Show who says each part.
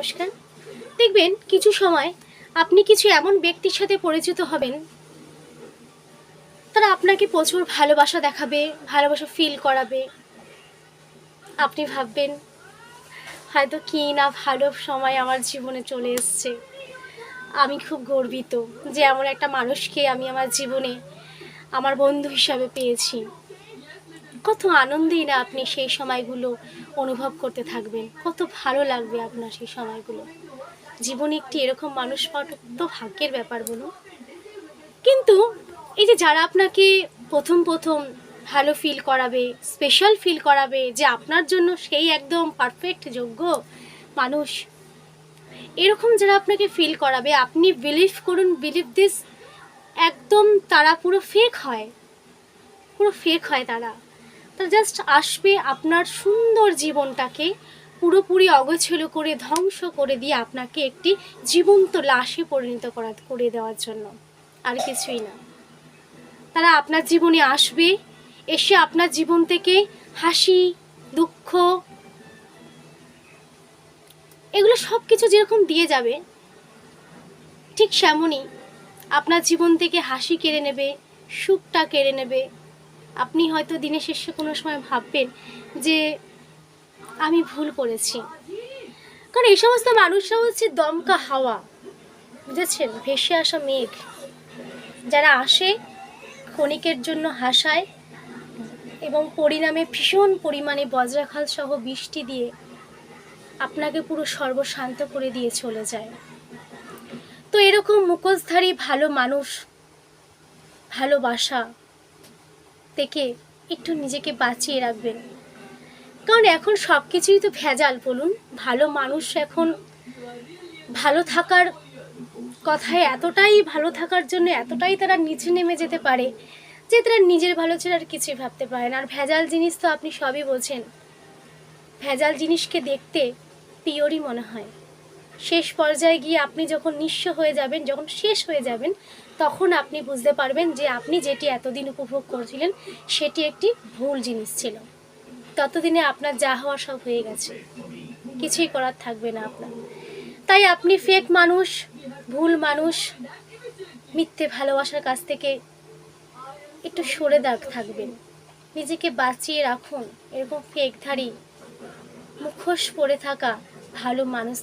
Speaker 1: নমস্কার। দেখবেন কিছু সময় আপনি কিছু এমন ব্যক্তির সাথে পরিচিত হবেন, তারা আপনাকে প্রচুর ভালোবাসা দেখাবে, ভালোবাসা ফিল করাবে। আপনি ভাববেন হয়তো কি না ভালো সময় আমার জীবনে চলে এসছে। আমি খুব গর্বিত যে এমন একটা মানুষকে আমি আমার জীবনে আমার বন্ধু হিসাবে পেয়েছি। কত আনন্দেই না আপনি সেই সময়গুলো অনুভব করতে থাকবেন, কত ভালো লাগবে আপনার সেই সময়গুলো। জীবনে একটি এরকম মানুষ পাওয়াটা তো ভাগ্যের ব্যাপার বলুন। কিন্তু এই যে যারা আপনাকে প্রথম ভালো ফিল করাবে, স্পেশাল ফিল করাবে যে আপনার জন্য সেই একদম পারফেক্ট যোগ্য মানুষ, এরকম যারা আপনাকে ফিল করাবে, আপনি বিলিভ করুন, বিলিভ দিস, একদম তারা পুরো ফেক হয়, পুরো ফেক হয়। তারা জাস্ট আসবে আপনার সুন্দর জীবনটাকে পুরোপুরি অগোছালো করে ধ্বংস করে দিয়ে আপনাকে একটি জীবন্ত লাশে পরিণত করে দেওয়ার জন্য, আর কিছুই না। তারা আপনার জীবনে আসবে, এসে আপনার জীবন থেকে হাসি, দুঃখ, এগুলো সব কিছু যেরকম দিয়ে যাবে, ঠিক সেমনই আপনার জীবন থেকে হাসি কেড়ে নেবে, সুখটা কেড়ে নেবে। আপনি হয়তো দিনের শেষে কোনো সময় ভাববেন যে আমি ভুল করেছি। কারণ এই সমস্ত মানুষরা হচ্ছে দমকা হাওয়া, বুঝেছেন, ভেসে আসা মেঘ, যারা আসে ক্ষণিকের জন্য হাসায় এবং পরিণামে ভীষণ পরিমাণে বজ্রাঘাত সহ বৃষ্টি দিয়ে আপনাকে পুরো সর্বশান্ত করে দিয়ে চলে যায়। তো এরকম মুখোশধারী ভালো মানুষ, ভালোবাসা থেকে একটু নিজেকে বাঁচিয়ে রাখবেন। কারণ এখন সব কিছুই তো ভেজাল বলুন। ভালো মানুষ এখন ভালো থাকার কথায় এতটাই, ভালো থাকার জন্য এতটাই তারা নিচে নেমে যেতে পারে যে তারা নিজের ভালো ছাড়া আর কিছুই ভাবতে পারে না। আর ভেজাল জিনিস তো আপনি সবই বোঝেন, ভেজাল জিনিসকে দেখতে পিওরই মনে হয়। শেষ পর্যায়ে গিয়ে আপনি যখন নিঃস্ব হয়ে যাবেন, যখন শেষ হয়ে যাবেন, তখন আপনি বুঝতে পারবেন যে আপনি যেটি এতদিন উপভোগ করছিলেন সেটি একটি ভুল জিনিস ছিল। ততদিনে আপনার যা হওয়া সব হয়ে গেছে, কিছুই করার থাকবে না আপনার। তাই আপনি ফেক মানুষ, ভুল মানুষ, মিথ্যে ভালোবাসার কাছ থেকে একটু সরে থাকবেন, নিজেকে বাঁচিয়ে রাখুন এরকম ফেকধারী, মুখোশ পরে থাকা ভালো মানুষ